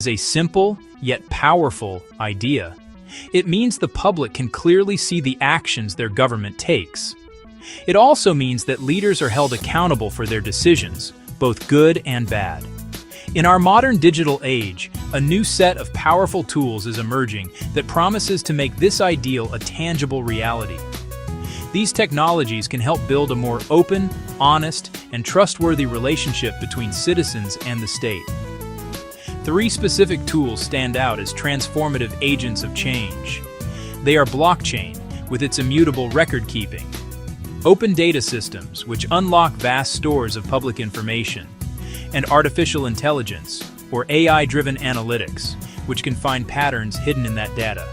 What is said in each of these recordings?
is a simple yet powerful idea. It means the public can clearly see the actions their government takes. It also means that leaders are held accountable for their decisions, both good and bad. In our modern digital age, a new set of powerful tools is emerging that promises to make this ideal a tangible reality. These technologies can help build a more open, honest, and trustworthy relationship between citizens and the state. 3 specific tools stand out as transformative agents of change. They are blockchain, with its immutable record-keeping; open data systems, which unlock vast stores of public information; and artificial intelligence, or AI-driven analytics, which can find patterns hidden in that data.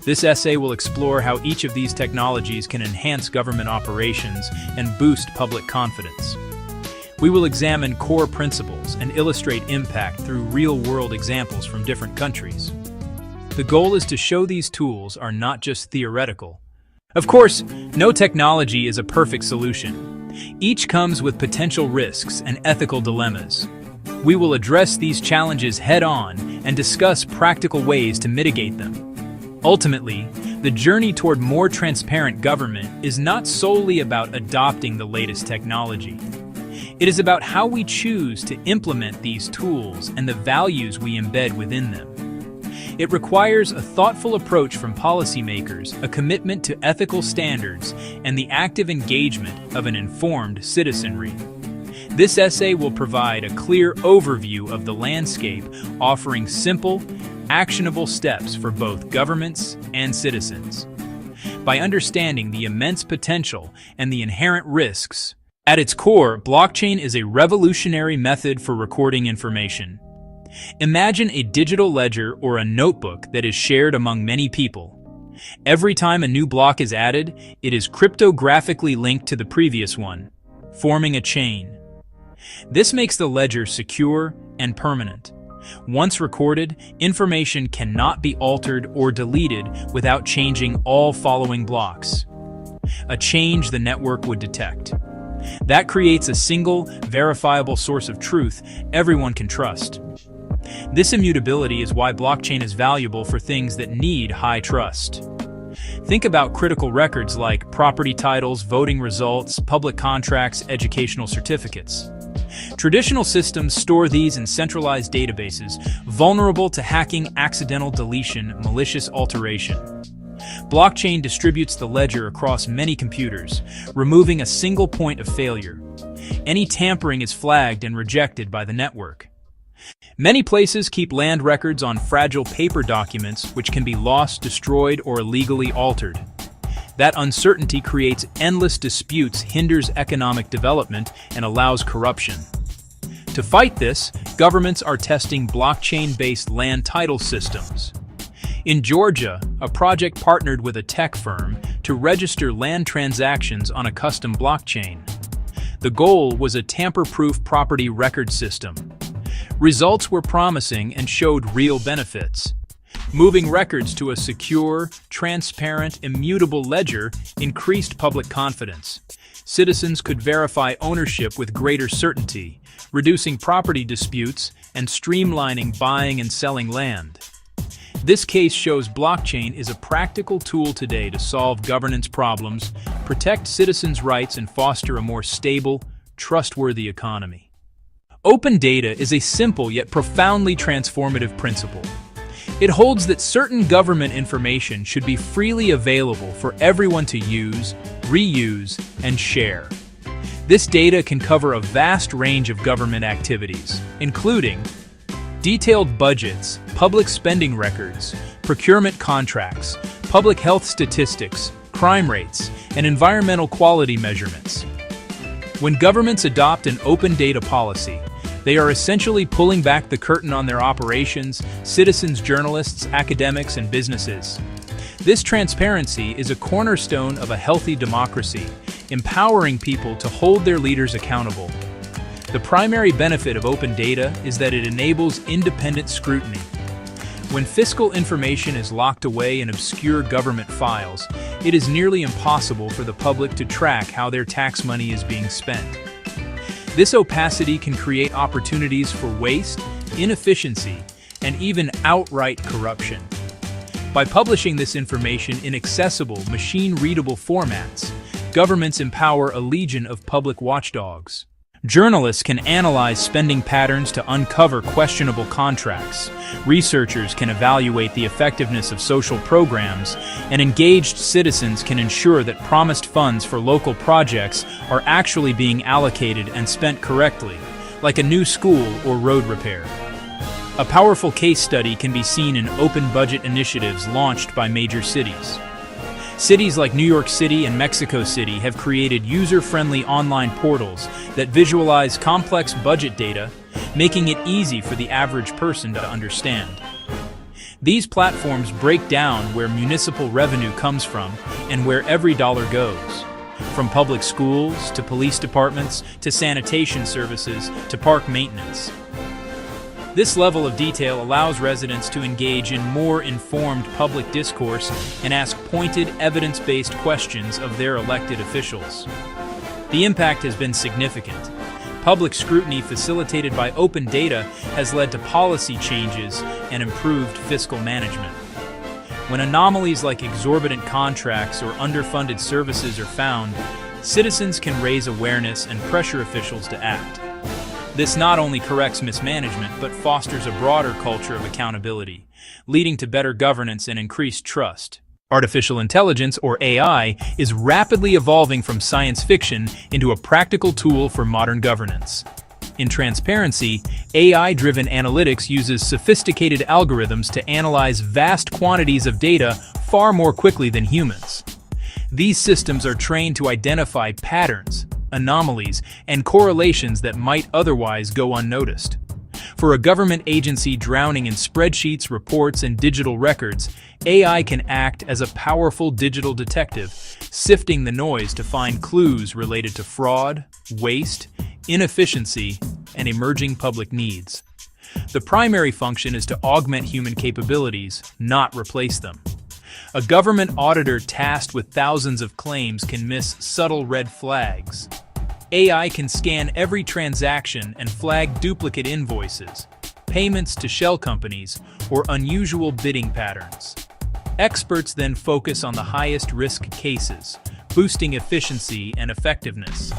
This essay will explore how each of these technologies can enhance government operations and boost public confidence. We will examine core principles and illustrate impact through real-world examples from different countries. The goal is to show these tools are not just theoretical. Of course, no technology is a perfect solution. Each comes with potential risks and ethical dilemmas. We will address these challenges head-on and discuss practical ways to mitigate them. Ultimately, the journey toward more transparent government is not solely about adopting the latest technology. It is about how we choose to implement these tools and the values we embed within them. It requires a thoughtful approach from policymakers, a commitment to ethical standards, and the active engagement of an informed citizenry. This essay will provide a clear overview of the landscape, offering simple, actionable steps for both governments and citizens. By understanding the immense potential and the inherent risks, at its core, blockchain is a revolutionary method for recording information. Imagine a digital ledger or a notebook that is shared among many people. Every time a new block is added, it is cryptographically linked to the previous one, forming a chain. This makes the ledger secure and permanent. Once recorded, information cannot be altered or deleted without changing all following blocks. A change the network would detect. That creates a single, verifiable source of truth everyone can trust. This immutability is why blockchain is valuable for things that need high trust. Think about critical records like property titles, voting results, public contracts, educational certificates. Traditional systems store these in centralized databases, vulnerable to hacking, accidental deletion, malicious alteration. Blockchain distributes the ledger across many computers, removing a single point of failure. Any tampering is flagged and rejected by the network. Many places keep land records on fragile paper documents which can be lost, destroyed, or illegally altered. That uncertainty creates endless disputes, hinders economic development, and allows corruption. To fight this, governments are testing blockchain-based land title systems. In Georgia, a project partnered with a tech firm to register land transactions on a custom blockchain. The goal was a tamper-proof property record system. Results were promising and showed real benefits. Moving records to a secure, transparent, immutable ledger increased public confidence. Citizens could verify ownership with greater certainty, reducing property disputes and streamlining buying and selling land. This case shows blockchain is a practical tool today to solve governance problems, protect citizens' rights, and foster a more stable, trustworthy economy. Open data is a simple yet profoundly transformative principle. It holds that certain government information should be freely available for everyone to use, reuse, and share. This data can cover a vast range of government activities, including detailed budgets, public spending records, procurement contracts, public health statistics, crime rates, and environmental quality measurements. When governments adopt an open data policy, they are essentially pulling back the curtain on their operations, citizens, journalists, academics, and businesses. This transparency is a cornerstone of a healthy democracy, empowering people to hold their leaders accountable. The primary benefit of open data is that it enables independent scrutiny. When fiscal information is locked away in obscure government files, it is nearly impossible for the public to track how their tax money is being spent. This opacity can create opportunities for waste, inefficiency, and even outright corruption. By publishing this information in accessible, machine-readable formats, governments empower a legion of public watchdogs. Journalists can analyze spending patterns to uncover questionable contracts. Researchers can evaluate the effectiveness of social programs, and engaged citizens can ensure that promised funds for local projects are actually being allocated and spent correctly, like a new school or road repair. A powerful case study can be seen in open budget initiatives launched by major cities. Cities like New York City and Mexico City have created user-friendly online portals that visualize complex budget data, making it easy for the average person to understand. These platforms break down where municipal revenue comes from and where every dollar goes. From public schools to police departments to sanitation services to park maintenance. This level of detail allows residents to engage in more informed public discourse and ask pointed, evidence-based questions of their elected officials. The impact has been significant. Public scrutiny facilitated by open data has led to policy changes and improved fiscal management. When anomalies like exorbitant contracts or underfunded services are found, citizens can raise awareness and pressure officials to act. This not only corrects mismanagement, but fosters a broader culture of accountability, leading to better governance and increased trust. Artificial intelligence, or AI, is rapidly evolving from science fiction into a practical tool for modern governance. In transparency, AI-driven analytics uses sophisticated algorithms to analyze vast quantities of data far more quickly than humans. These systems are trained to identify patterns, anomalies, and correlations that might otherwise go unnoticed. For a government agency drowning in spreadsheets, reports, and digital records, AI can act as a powerful digital detective, sifting the noise to find clues related to fraud, waste, inefficiency, and emerging public needs. The primary function is to augment human capabilities, not replace them. A government auditor tasked with thousands of claims can miss subtle red flags. AI can scan every transaction and flag duplicate invoices, payments to shell companies, or unusual bidding patterns. Experts then focus on the highest risk cases, boosting efficiency and effectiveness.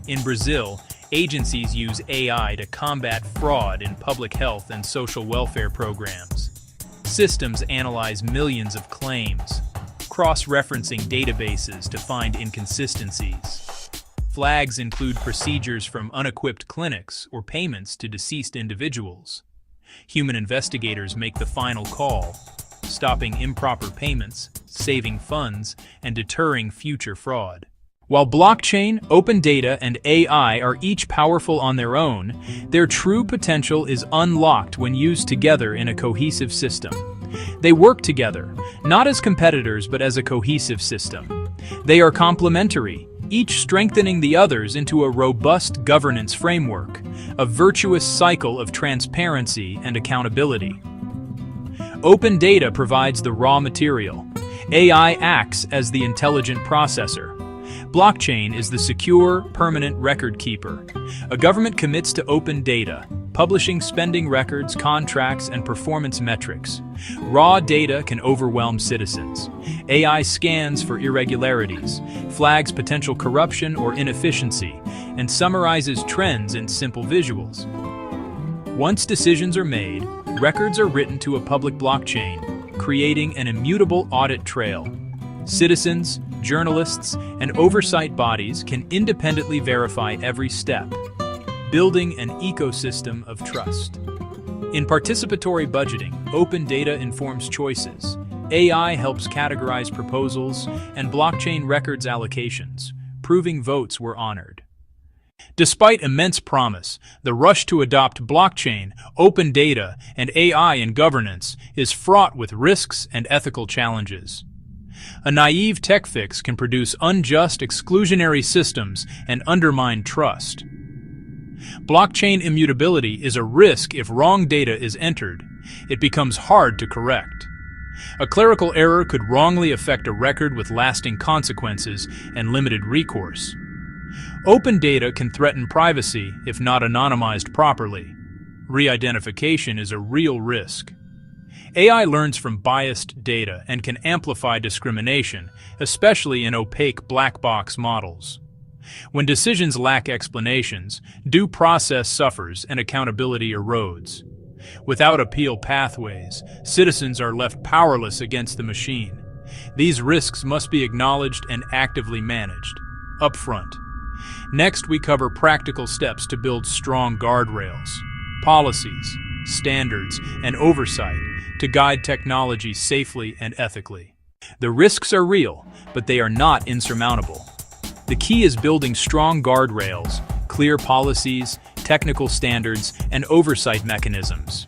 In Brazil, agencies use AI to combat fraud in public health and social welfare programs. Systems analyze millions of claims, cross-referencing databases to find inconsistencies. Flags include procedures from unequipped clinics or payments to deceased individuals. Human investigators make the final call, stopping improper payments, saving funds, and deterring future fraud. While blockchain, open data, and AI are each powerful on their own, their true potential is unlocked when used together in a cohesive system. They work together, not as competitors but as a cohesive system. They are complementary, each strengthening the others into a robust governance framework, a virtuous cycle of transparency and accountability. Open data provides the raw material. AI acts as the intelligent processor. Blockchain is the secure, permanent record keeper. A government commits to open data, publishing spending records, contracts, and performance metrics. Raw data can overwhelm citizens. AI scans for irregularities, flags potential corruption or inefficiency, and summarizes trends in simple visuals. Once decisions are made, records are written to a public blockchain, creating an immutable audit trail. Citizens, journalists, and oversight bodies can independently verify every step, building an ecosystem of trust. In participatory budgeting, open data informs choices. AI helps categorize proposals, and blockchain records allocations, proving votes were honored. Despite immense promise, the rush to adopt blockchain, open data, and AI in governance is fraught with risks and ethical challenges. A naive tech fix can produce unjust, exclusionary systems and undermine trust. Blockchain immutability is a risk if wrong data is entered. It becomes hard to correct. A clerical error could wrongly affect a record with lasting consequences and limited recourse. Open data can threaten privacy if not anonymized properly. Re-identification is a real risk. AI learns from biased data and can amplify discrimination, especially in opaque black box models. When decisions lack explanations, due process suffers and accountability erodes. Without appeal pathways, citizens are left powerless against the machine. These risks must be acknowledged and actively managed, upfront. Next, we cover practical steps to build strong guardrails, policies, standards, and oversight to guide technology safely and ethically. The risks are real, but they are not insurmountable. The key is building strong guardrails, clear policies, technical standards, and oversight mechanisms.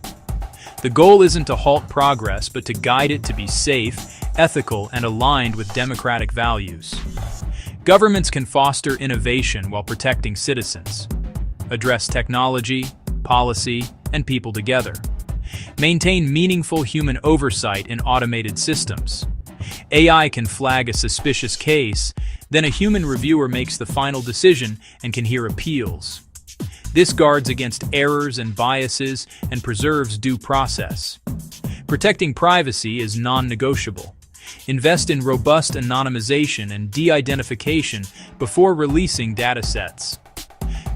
The goal isn't to halt progress, but to guide it to be safe, ethical, and aligned with democratic values. Governments can foster innovation while protecting citizens, address technology, policy, and people together, maintain meaningful human oversight in automated systems. AI can flag a suspicious case, then a human reviewer makes the final decision and can hear appeals. This guards against errors and biases and preserves due process. Protecting privacy is non-negotiable. Invest in robust anonymization and de-identification before releasing datasets.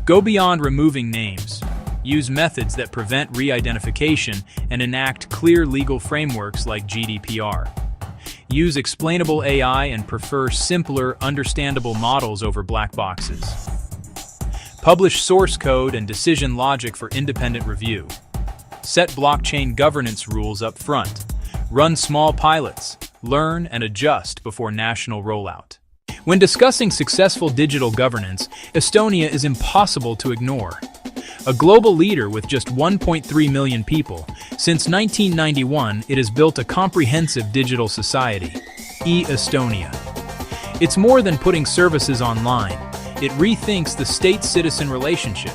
Go beyond removing names. Use methods that prevent re-identification and enact clear legal frameworks like GDPR. Use explainable AI and prefer simpler, understandable models over black boxes. Publish source code and decision logic for independent review. Set blockchain governance rules up front. Run small pilots. Learn and adjust before national rollout. When discussing successful digital governance, Estonia is impossible to ignore. A global leader with just 1.3 million people, since 1991 it has built a comprehensive digital society, e-Estonia. It's more than putting services online. It rethinks the state-citizen relationship.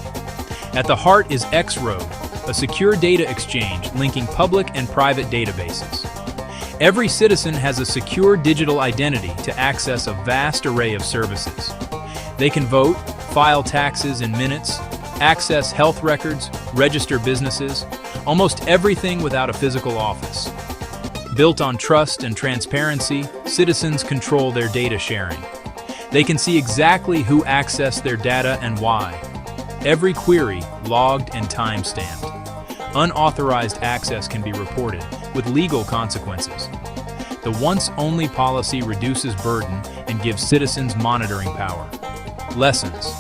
At the heart is X-Road, a secure data exchange linking public and private databases. Every citizen has a secure digital identity to access a vast array of services. They can vote, file taxes in minutes, access health records, register businesses, almost everything without a physical office. Built on trust and transparency, citizens control their data sharing. They can see exactly who accessed their data and why. Every query logged and time-stamped. Unauthorized access can be reported, with legal consequences. The once-only policy reduces burden and gives citizens monitoring power. Lessons.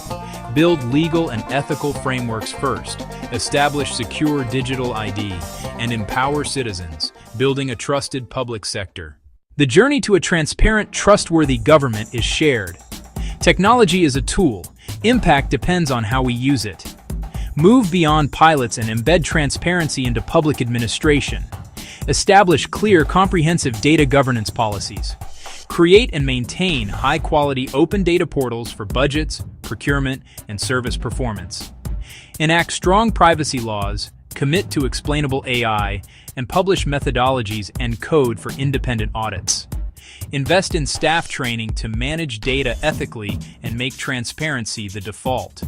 Build legal and ethical frameworks first, establish secure digital ID, and empower citizens, building a trusted public sector. The journey to a transparent, trustworthy government is shared. Technology is a tool. Impact depends on how we use it. Move beyond pilots and embed transparency into public administration. Establish clear, comprehensive data governance policies. Create and maintain high-quality open data portals for budgets, procurement, and service performance. Enact strong privacy laws, commit to explainable AI, and publish methodologies and code for independent audits. Invest in staff training to manage data ethically and make transparency the default.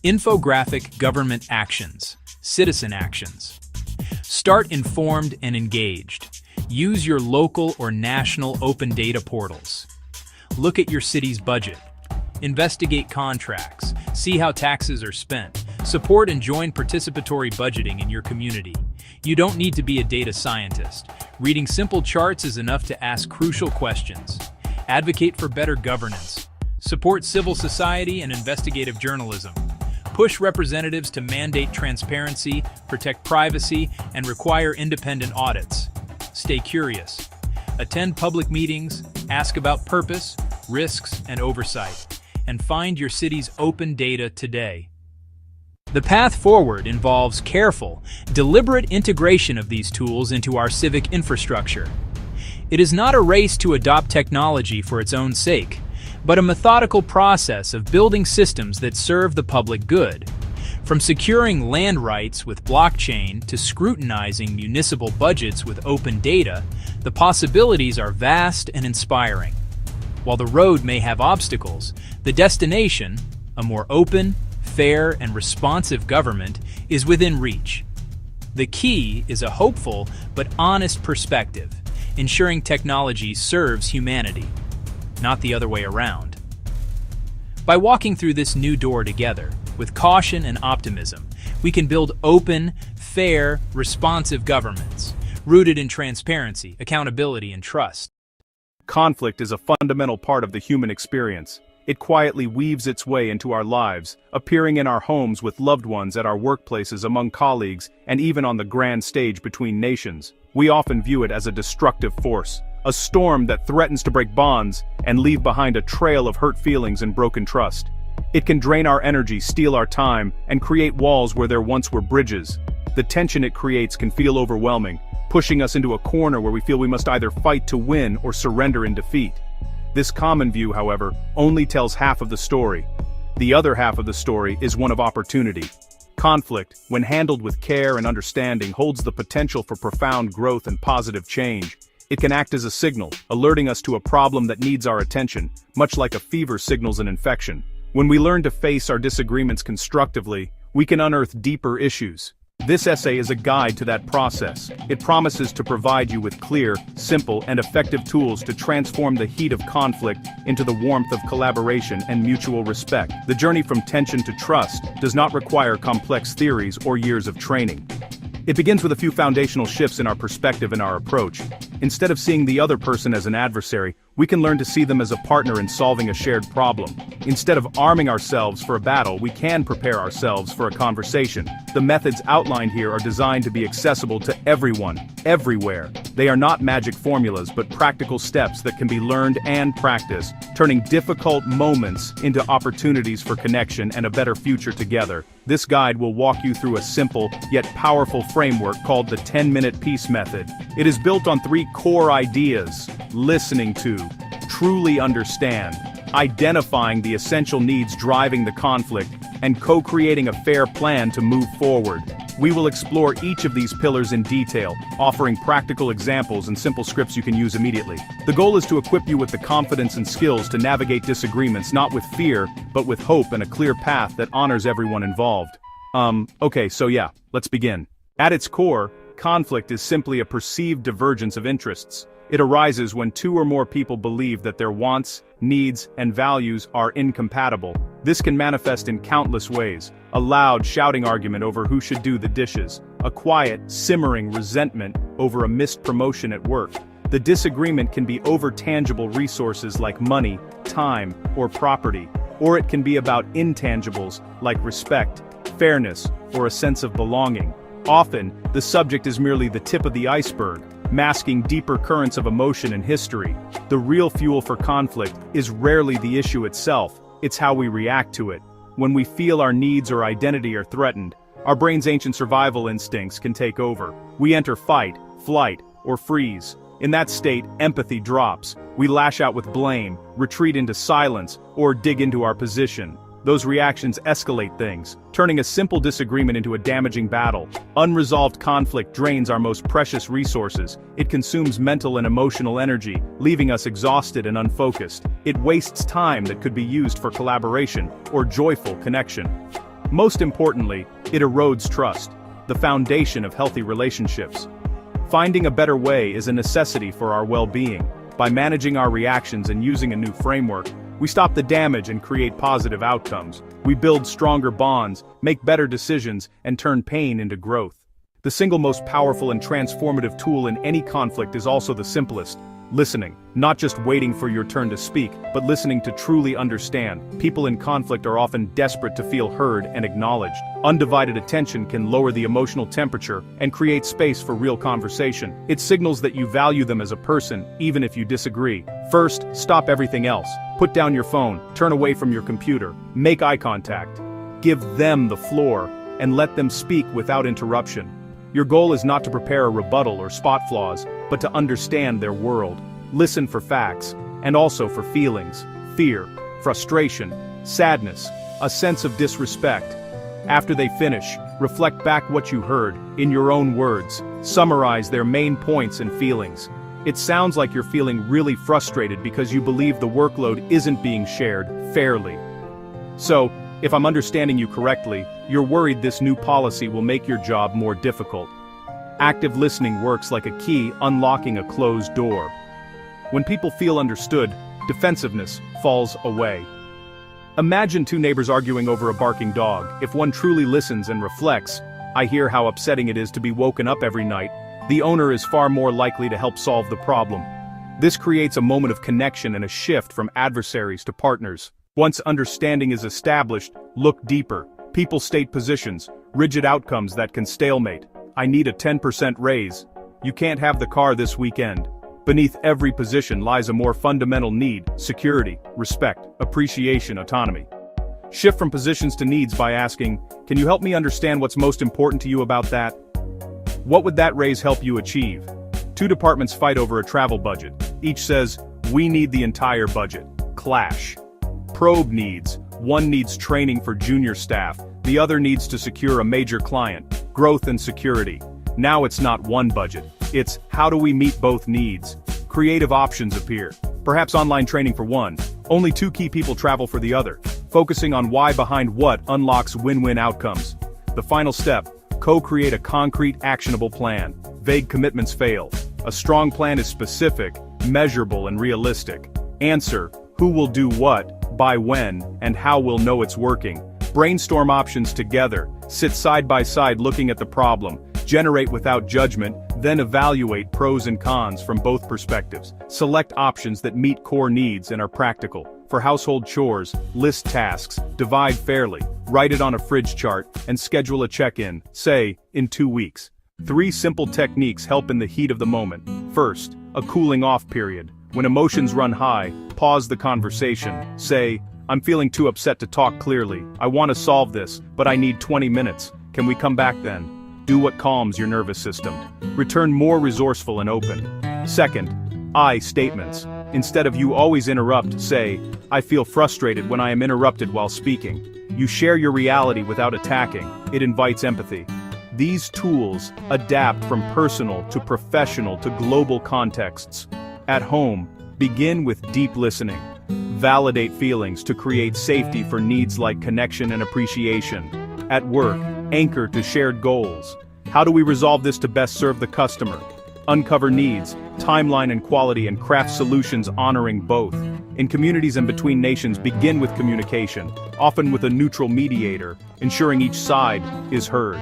Infographic government actions, citizen actions. Start informed and engaged. Use your local or national open data portals. Look at your city's budget. Investigate contracts. See how taxes are spent. Support and join participatory budgeting in your community. You don't need to be a data scientist. Reading simple charts is enough to ask crucial questions. Advocate for better governance. Support civil society and investigative journalism. Push representatives to mandate transparency, protect privacy, and require independent audits. Stay curious. Attend public meetings, ask about purpose, risks, and oversight, and find your city's open data today. The path forward involves careful, deliberate integration of these tools into our civic infrastructure. It is not a race to adopt technology for its own sake, but a methodical process of building systems that serve the public good. From securing land rights with blockchain to scrutinizing municipal budgets with open data, the possibilities are vast and inspiring. While the road may have obstacles, the destination, a more open, fair, and responsive government, is within reach. The key is a hopeful but honest perspective, ensuring technology serves humanity, not the other way around. By walking through this new door together, with caution and optimism, we can build open, fair, responsive governments, rooted in transparency, accountability, and trust. Conflict is a fundamental part of the human experience. It quietly weaves its way into our lives, appearing in our homes with loved ones, at our workplaces, among colleagues, and even on the grand stage between nations. We often view it as a destructive force, a storm that threatens to break bonds and leave behind a trail of hurt feelings and broken trust. It can drain our energy, steal our time, and create walls where there once were bridges. The tension it creates can feel overwhelming, pushing us into a corner where we feel we must either fight to win or surrender in defeat. This common view, however, only tells half of the story. The other half of the story is one of opportunity. Conflict, when handled with care and understanding, holds the potential for profound growth and positive change. It can act as a signal, alerting us to a problem that needs our attention, much like a fever signals an infection. When we learn to face our disagreements constructively, we can unearth deeper issues. This essay is a guide to that process. It promises to provide you with clear, simple, and effective tools to transform the heat of conflict into the warmth of collaboration and mutual respect. The journey from tension to trust does not require complex theories or years of training. It begins with a few foundational shifts in our perspective and our approach. Instead of seeing the other person as an adversary, we can learn to see them as a partner in solving a shared problem. Instead of arming ourselves for a battle, we can prepare ourselves for a conversation. The methods outlined here are designed to be accessible to everyone, everywhere. They are not magic formulas, but practical steps that can be learned and practiced, turning difficult moments into opportunities for connection and a better future together. This guide will walk you through a simple, yet powerful framework called the 10-minute peace method. It is built on 3 core ideas: listening to, truly understand, identifying the essential needs driving the conflict, and co-creating a fair plan to move forward. We will explore each of these pillars in detail, offering practical examples and simple scripts you can use immediately. The goal is to equip you with the confidence and skills to navigate disagreements not with fear, but with hope and a clear path that honors everyone involved. Okay, so yeah, let's begin. At its core, conflict is simply a perceived divergence of interests. It arises when 2 or more people believe that their wants, needs, and values are incompatible. This can manifest in countless ways: a loud, shouting argument over who should do the dishes, a quiet, simmering resentment over a missed promotion at work. The disagreement can be over tangible resources like money, time, or property, or it can be about intangibles like respect, fairness, or a sense of belonging. Often, the subject is merely the tip of the iceberg, masking deeper currents of emotion and history. The real fuel for conflict is rarely the issue itself, it's how we react to it. When we feel our needs or identity are threatened, our brain's ancient survival instincts can take over. We enter fight, flight, or freeze. In that state, empathy drops. We lash out with blame, retreat into silence, or dig into our position. Those reactions escalate things, turning a simple disagreement into a damaging battle. Unresolved conflict drains our most precious resources. It consumes mental and emotional energy, leaving us exhausted and unfocused. It wastes time that could be used for collaboration or joyful connection. Most importantly, it erodes trust, the foundation of healthy relationships. Finding a better way is a necessity for our well-being. By managing our reactions and using a new framework, we stop the damage and create positive outcomes. We build stronger bonds, make better decisions, and turn pain into growth. The single most powerful and transformative tool in any conflict is also the simplest: listening. Not just waiting for your turn to speak, but listening to truly understand. People in conflict are often desperate to feel heard and acknowledged. Undivided attention can lower the emotional temperature and create space for real conversation. It signals that you value them as a person, even if you disagree. First, stop everything else. Put down your phone, turn away from your computer, make eye contact. Give them the floor, and let them speak without interruption. Your goal is not to prepare a rebuttal or spot flaws, but to understand their world. Listen for facts, and also for feelings: fear, frustration, sadness, a sense of disrespect. After they finish, reflect back what you heard, in your own words. Summarize their main points and feelings. It sounds like you're feeling really frustrated because you believe the workload isn't being shared fairly. So, if I'm understanding you correctly, You're worried this new policy will make your job more difficult. Active listening works like a key unlocking a closed door. When people feel understood, defensiveness falls away. Imagine two neighbors arguing over a barking dog. If one truly listens and reflects, "I hear how upsetting it is to be woken up every night," the owner is far more likely to help solve the problem. This creates a moment of connection and a shift from adversaries to partners. Once understanding is established, look deeper. People state positions, rigid outcomes that can stalemate. "I need a 10% raise." "You can't have the car this weekend." Beneath every position lies a more fundamental need: security, respect, appreciation, autonomy. Shift from positions to needs by asking, "Can you help me understand what's most important to you about that? What would that raise help you achieve?" Two departments fight over a travel budget. Each says, "We need the entire budget." Clash. Probe needs. One needs training for junior staff, the other needs to secure a major client. Growth and security. Now it's not one budget. It's, how do we meet both needs? Creative options appear. Perhaps online training for one. Only two key people travel for the other. Focusing on why behind what unlocks win-win outcomes. The final step, co-create a concrete, actionable plan. Vague commitments fail. A strong plan is specific, measurable, and realistic. Answer, who will do what, by when, and how we'll know it's working. Brainstorm options together. Sit side by side looking at the problem. Generate without judgment, then evaluate pros and cons from both perspectives. Select options that meet core needs and are practical. For household chores, list tasks, divide fairly, write it on a fridge chart, and schedule a check-in, say, in 2 weeks. 3 simple techniques help in the heat of the moment. First, a cooling off period. When emotions run high, pause the conversation. Say, "I'm feeling too upset to talk clearly. I want to solve this, but I need 20 minutes. Can we come back then?" Do what calms your nervous system. Return more resourceful and open. Second, I statements. Instead of "you always interrupt," say, "I feel frustrated when I am interrupted while speaking." You share your reality without attacking. It invites empathy. These tools adapt from personal to professional to global contexts. At home, begin with deep listening. Validate feelings to create safety for needs like connection and appreciation. At work, anchor to shared goals. How do we resolve this to best serve the customer? Uncover needs, timeline and quality, and craft solutions honoring both. In communities and between nations, begin with communication, often with a neutral mediator, ensuring each side is heard.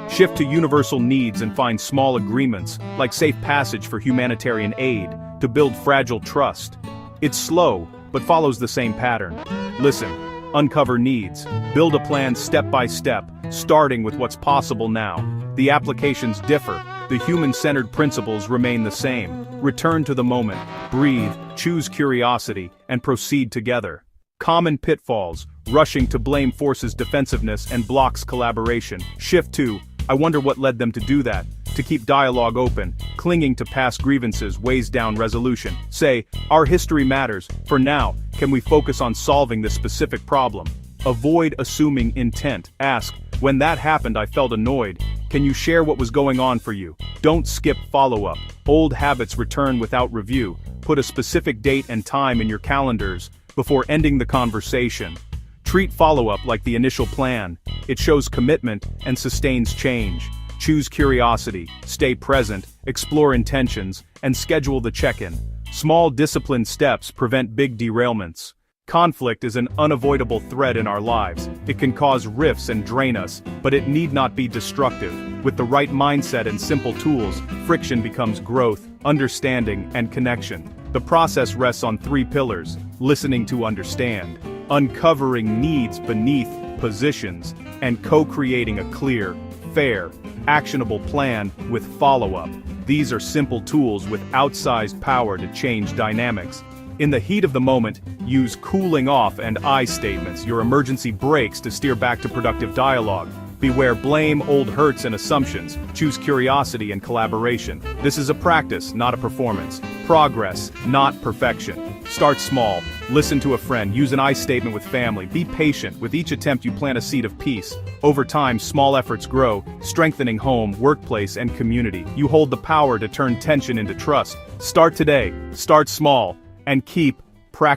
Shift to universal needs and find small agreements, like safe passage for humanitarian aid, to build fragile trust. It's slow, but follows the same pattern. Listen, uncover needs, build a plan step by step, starting with what's possible now. The applications differ, the human-centered principles remain the same. Return to the moment, breathe, choose curiosity, and proceed together. Common pitfalls: rushing to blame forces defensiveness and blocks collaboration. Shift to, I wonder what led them to do that. To keep dialogue open, clinging to past grievances weighs down resolution. Say, our history matters. For now, can we focus on solving this specific problem? Avoid assuming intent. Ask, when that happened I felt annoyed. Can you share what was going on for you? Don't skip follow-up. Old habits return without review. Put a specific date and time in your calendars before ending the conversation. Treat follow-up like the initial plan. It shows commitment and sustains change. Choose curiosity, stay present, explore intentions, and schedule the check-in. Small disciplined steps prevent big derailments. Conflict is an unavoidable thread in our lives. It can cause rifts and drain us, but it need not be destructive. With the right mindset and simple tools, friction becomes growth, understanding, and connection. The process rests on 3 pillars: listening to understand, uncovering needs beneath positions, and co-creating a clear, fair, actionable plan with follow-up. These are simple tools with outsized power to change dynamics. In the heat of the moment, use cooling off and I statements, your emergency brakes, to steer back to productive dialogue. Beware blame, old hurts, and assumptions. Choose curiosity and collaboration. This is a practice, not a performance. Progress, not perfection. Start small. Listen to a friend. Use an I statement with family. Be patient. With each attempt you plant a seed of peace. Over time, small efforts grow, strengthening home, workplace, and community. You hold the power to turn tension into trust. Start today. Start small. And keep